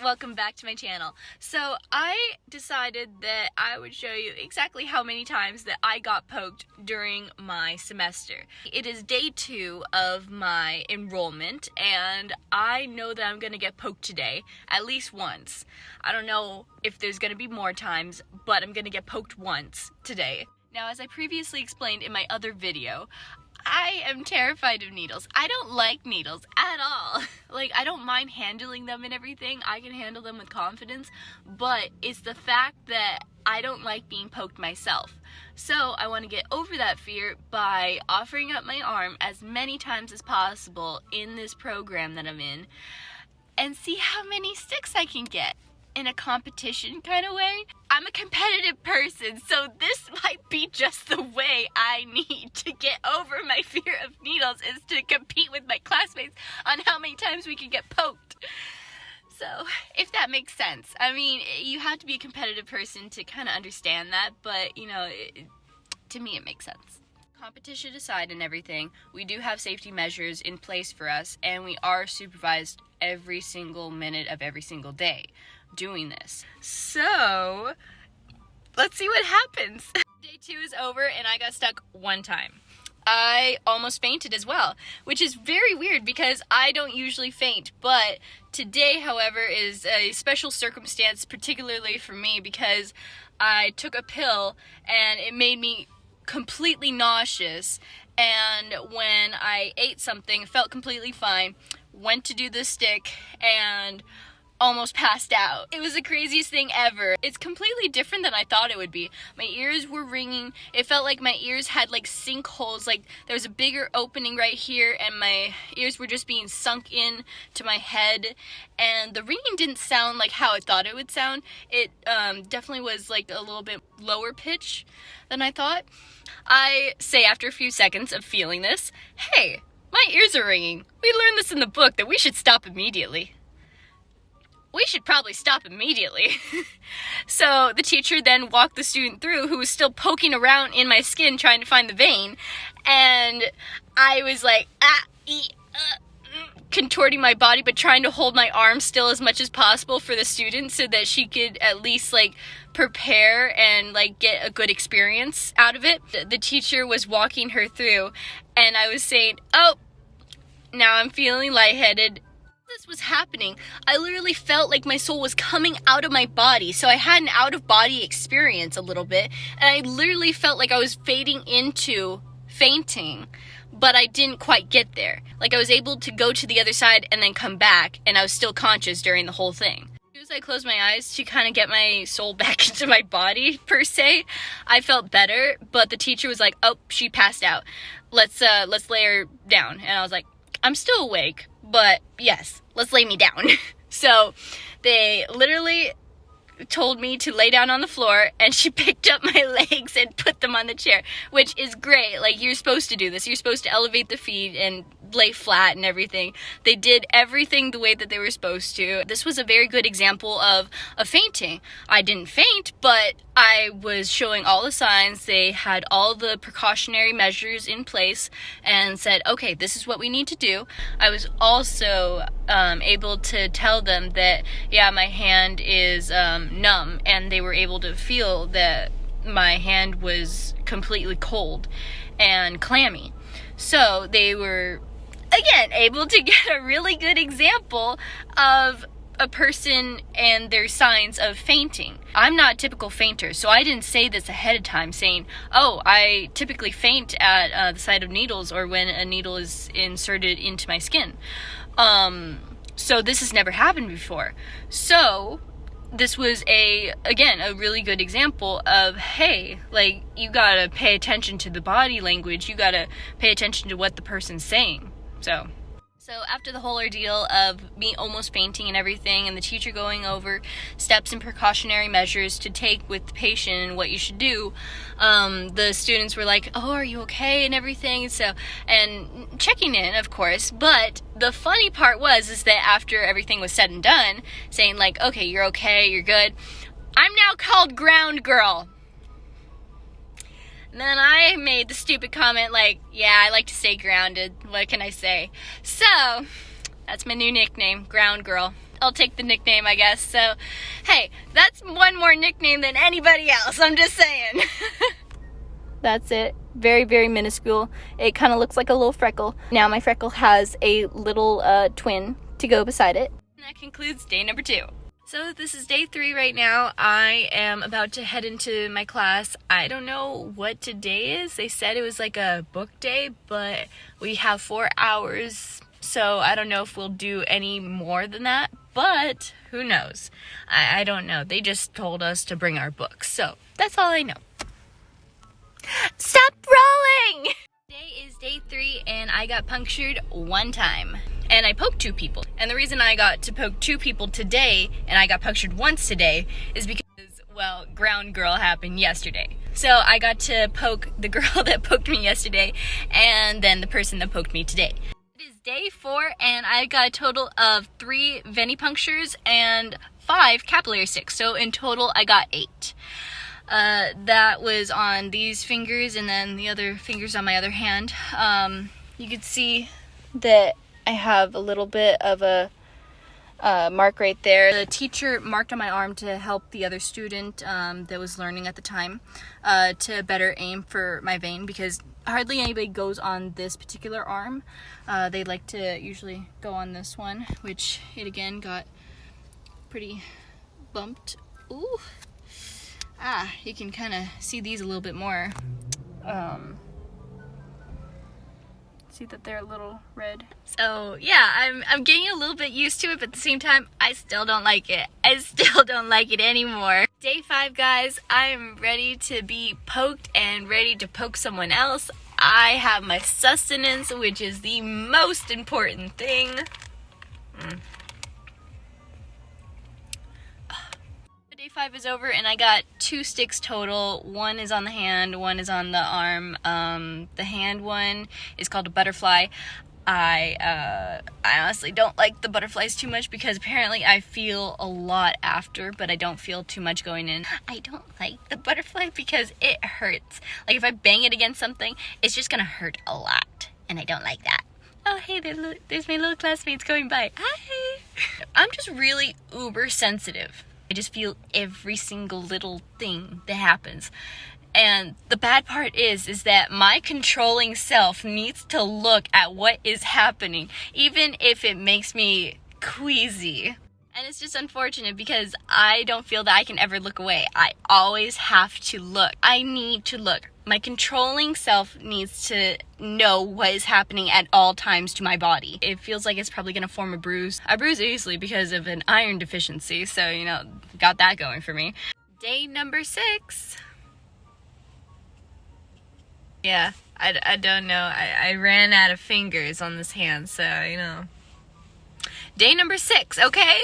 welcome back to my channel. So I decided that I would show you exactly how many times that I got poked during my semester. It is day 2 of my enrollment and I know that I'm gonna get poked today at least once. I don't know if there's gonna be more times, but I'm gonna get poked once today. Now, as I previously explained in my other video, I am terrified of needles. I don't like needles at all. Like, I don't mind handling them and everything. I can handle them with confidence, but it's the fact that I don't like being poked myself. So I want to get over that fear by offering up my arm as many times as possible in this program that I'm in and see how many sticks I can get. In a competition kind of way. I'm a competitive person, so this might be just the way I need to get over my fear of needles, is to compete with my classmates on how many times we can get poked. So, if that makes sense. I mean, you have to be a competitive person to kind of understand that, but, you know, to me it makes sense. Competition aside and everything, we do have safety measures in place for us, and we are supervised every single minute of every single day doing this. So, let's see what happens. Day 2 is over and I got stuck one time. I almost fainted as well, which is very weird because I don't usually faint, but today, however, is a special circumstance, particularly for me, because I took a pill and it made me completely nauseous, and when I ate something, it felt completely fine, went to do the stick, and almost passed out. It was the craziest thing ever. It's completely different than I thought it would be. My ears were ringing. It felt like my ears had like sinkholes, like there was a bigger opening right here and my ears were just being sunk in to my head, and the ringing didn't sound like how I thought it would sound. It definitely was like a little bit lower pitch than I thought. I say after a few seconds of feeling this, hey, my ears are ringing. We learned this in the book that we should stop immediately. We should probably stop immediately. So the teacher then walked the student through, who was still poking around in my skin trying to find the vein, and I was like, contorting my body but trying to hold my arm still as much as possible for the student so that she could at least like prepare and like get a good experience out of it. The teacher was walking her through and I was saying, oh, now I'm feeling lightheaded. This was happening, I literally felt like my soul was coming out of my body, so I had an out-of-body experience a little bit, and I literally felt like I was fading into fainting, but I didn't quite get there. Like, I was able to go to the other side and then come back, and I was still conscious during the whole thing. As soon as I closed my eyes to kind of get my soul back into my body, per se, I felt better, but the teacher was like, oh, she passed out. Let's lay her down. And I was like, I'm still awake, but yes, let's lay me down. So they literally told me to lay down on the floor, and she picked up my legs and put them on the chair, which is great. Like, you're supposed to do this. You're supposed to elevate the feet and lay flat and everything. They did everything the way that they were supposed to. This was a very good example of fainting. I didn't faint, but I was showing all the signs. They had all the precautionary measures in place and said, okay, this is what we need to do. I was also able to tell them that, yeah, my hand is numb, and they were able to feel that my hand was completely cold and clammy. So they were, again, able to get a really good example of a person and their signs of fainting. I'm not a typical fainter, so I didn't say this ahead of time saying, oh, I typically faint at the sight of needles or when a needle is inserted into my skin. So this has never happened before. So this was again, a really good example of, hey, like, you gotta pay attention to the body language. You gotta pay attention to what the person's saying. So after the whole ordeal of me almost fainting and everything, and the teacher going over steps and precautionary measures to take with the patient and what you should do, the students were like, oh, are you okay and everything? And checking in, of course, but the funny part is that after everything was said and done, saying like, okay, you're good, I'm now called Ground Girl. And then I made the stupid comment like, yeah, I like to stay grounded. What can I say? So, that's my new nickname, Ground Girl. I'll take the nickname, I guess. So, hey, that's one more nickname than anybody else. I'm just saying. That's it. Very, very minuscule. It kind of looks like a little freckle. Now my freckle has a little twin to go beside it. And that concludes day number 2. So this is day 3 right now. I am about to head into my class. I don't know what today is. They said it was like a book day, but we have 4 hours. So I don't know if we'll do any more than that, but who knows? I don't know. They just told us to bring our books. So that's all I know. Stop rolling! Today is day 3 and I got punctured 1 time. And I poked 2 people. And the reason I got to poke 2 people today and I got punctured once today is because, well, ground girl happened yesterday. So I got to poke the girl that poked me yesterday and then the person that poked me today. It is day 4 and I got a total of 3 venipunctures and 5 capillary sticks. So in total I got 8. That was on these fingers and then the other fingers on my other hand. You could see that I have a little bit of a mark right there. The teacher marked on my arm to help the other student that was learning at the time to better aim for my vein, because hardly anybody goes on this particular arm. They like to usually go on this one, which it again got pretty bumped. Ooh. You can kind of see these a little bit more. See that they're a little red. So yeah, I'm getting a little bit used to it, but at the same time, I still don't like it. I still don't like it anymore. Day 5, guys, I'm ready to be poked and ready to poke someone else. I have my sustenance, which is the most important thing. Day 5 is over and I got 2 sticks total. 1 is on the hand, 1 is on the arm. The hand one is called a butterfly. I honestly don't like the butterflies too much because apparently I feel a lot after, but I don't feel too much going in. I don't like the butterfly because it hurts. Like if I bang it against something, it's just gonna hurt a lot, and I don't like that. Oh, hey, there's my little classmates going by. Hi! I'm just really uber sensitive. I just feel every single little thing that happens. And the bad part is that my controlling self needs to look at what is happening, even if it makes me queasy. And it's just unfortunate because I don't feel that I can ever look away. I always have to look. I need to look. My controlling self needs to know what is happening at all times to my body. It feels like it's probably gonna form a bruise. I bruise easily because of an iron deficiency, so, you know, got that going for me. Day number 6. Yeah, I don't know. I ran out of fingers on this hand, so, you know. Day number 6, okay?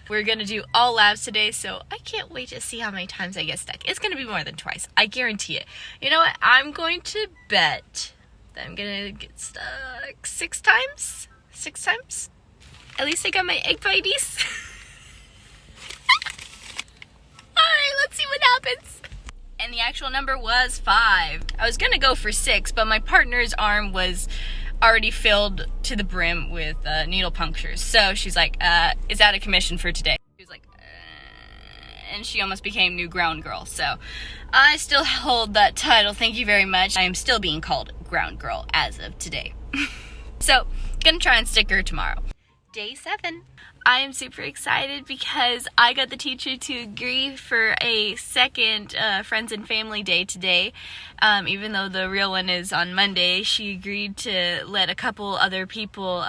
We're gonna do all labs today, so I can't wait to see how many times I get stuck. It's gonna be more than twice. I guarantee it. You know what? I'm going to bet that I'm gonna get stuck 6 times? 6 times? At least I got my egg biteies. Alright, let's see what happens. And the actual number was 5. I was gonna go for 6, but my partner's arm was already filled to the brim with needle punctures. So she's like, it's out of commission for today. She was like, and she almost became new ground girl. So I still hold that title. Thank you very much. I am still being called ground girl as of today. So gonna try and stick her tomorrow. Day 7. I am super excited because I got the teacher to agree for a second Friends and Family Day today. Even though the real one is on Monday, she agreed to let a couple other people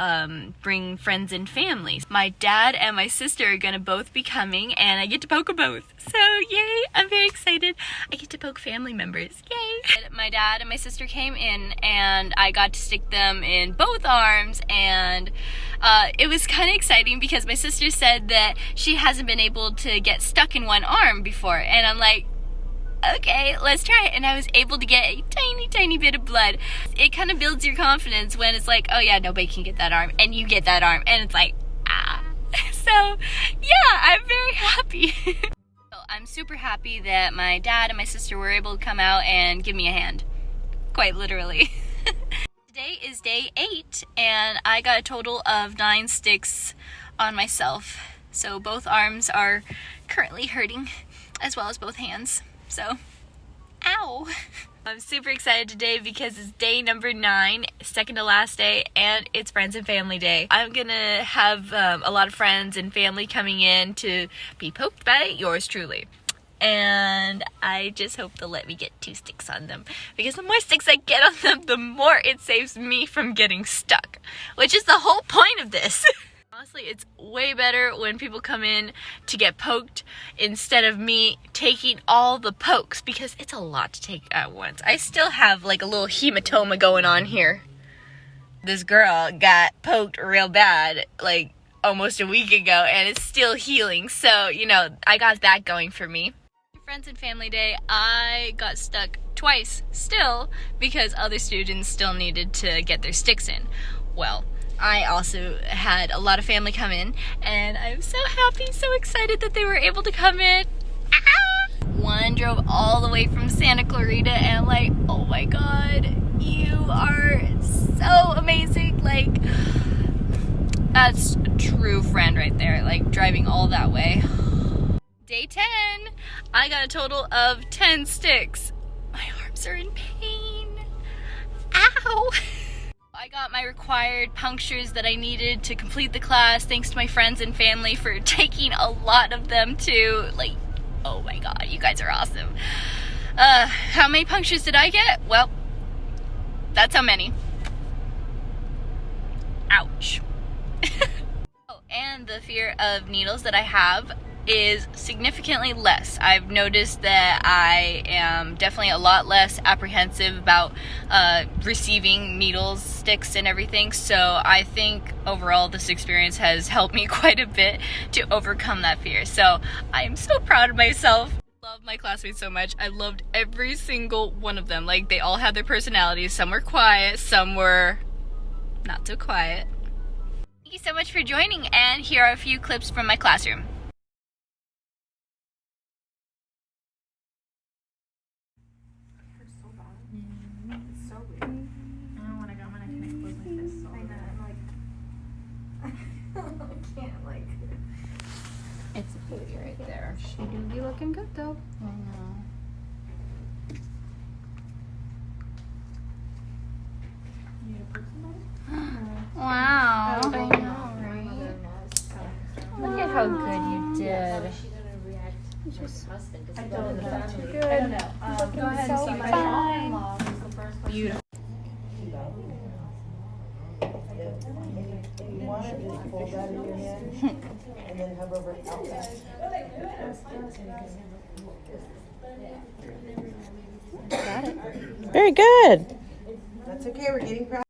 bring friends and families. My dad and my sister are gonna both be coming, and I get to poke them both. So yay, I'm very excited. I get to poke family members, yay. My dad and my sister came in, and I got to stick them in both arms, and it was kind of exciting because my sister said that she hasn't been able to get stuck in one arm before, and I'm like, okay, let's try it. And I was able to get a tiny bit of blood. It kind of builds your confidence when it's like, oh yeah, nobody can get that arm, and you get that arm, and it's like, ah. So yeah, I'm very happy. So I'm super happy that my dad and my sister were able to come out and give me a hand, quite literally. Today is day 8, and I got a total of 9 sticks on myself. So both arms are currently hurting, as well as both hands. So, ow! I'm super excited today because it's day number 9, second to last day, and it's Friends and Family Day. I'm gonna have a lot of friends and family coming in to be poked by yours truly. And I just hope they'll let me get 2 sticks on them, because the more sticks I get on them, the more it saves me from getting stuck, which is the whole point of this. Honestly, it's way better when people come in to get poked instead of me taking all the pokes, because it's a lot to take at once. I still have like a little hematoma going on here. This girl got poked real bad like almost a week ago, and it's still healing, so you know, I got that going for me. Friends and Family Day, I got stuck twice still because other students still needed to get their sticks in. Well, I also had a lot of family come in, and I'm so happy, so excited that they were able to come in. Ah! One drove all the way from Santa Clarita, and I'm like, oh my god, you are so amazing. Like, that's a true friend right there, like driving all that way. Day 10, I got a total of 10 sticks. My arms are in pain. Ow! I got my required punctures that I needed to complete the class, thanks to my friends and family for taking a lot of them too. Like, oh my god, you guys are awesome. How many punctures did I get? Well, that's how many. Ouch. Oh, and the fear of needles that I have is significantly less. I've noticed that I am definitely a lot less apprehensive about receiving needles, sticks, and everything, so I think overall this experience has helped me quite a bit to overcome that fear. So I'm so proud of myself. I love my classmates so much. I loved every single one of them. Like, they all had their personalities. Some were quiet, some were not so quiet. Thank you so much for joining, and here are a few clips from my classroom. It's a beauty right there. She do be looking good though. I know. You need to put somebody? Wow. I know, right? Look at how good you did. I don't know. Good. I don't know. Go ahead and see my father-in-law. Beautiful. You want it, just fold that in your hand, and then hover over it out. Got it. Very good. That's okay, we're getting practice.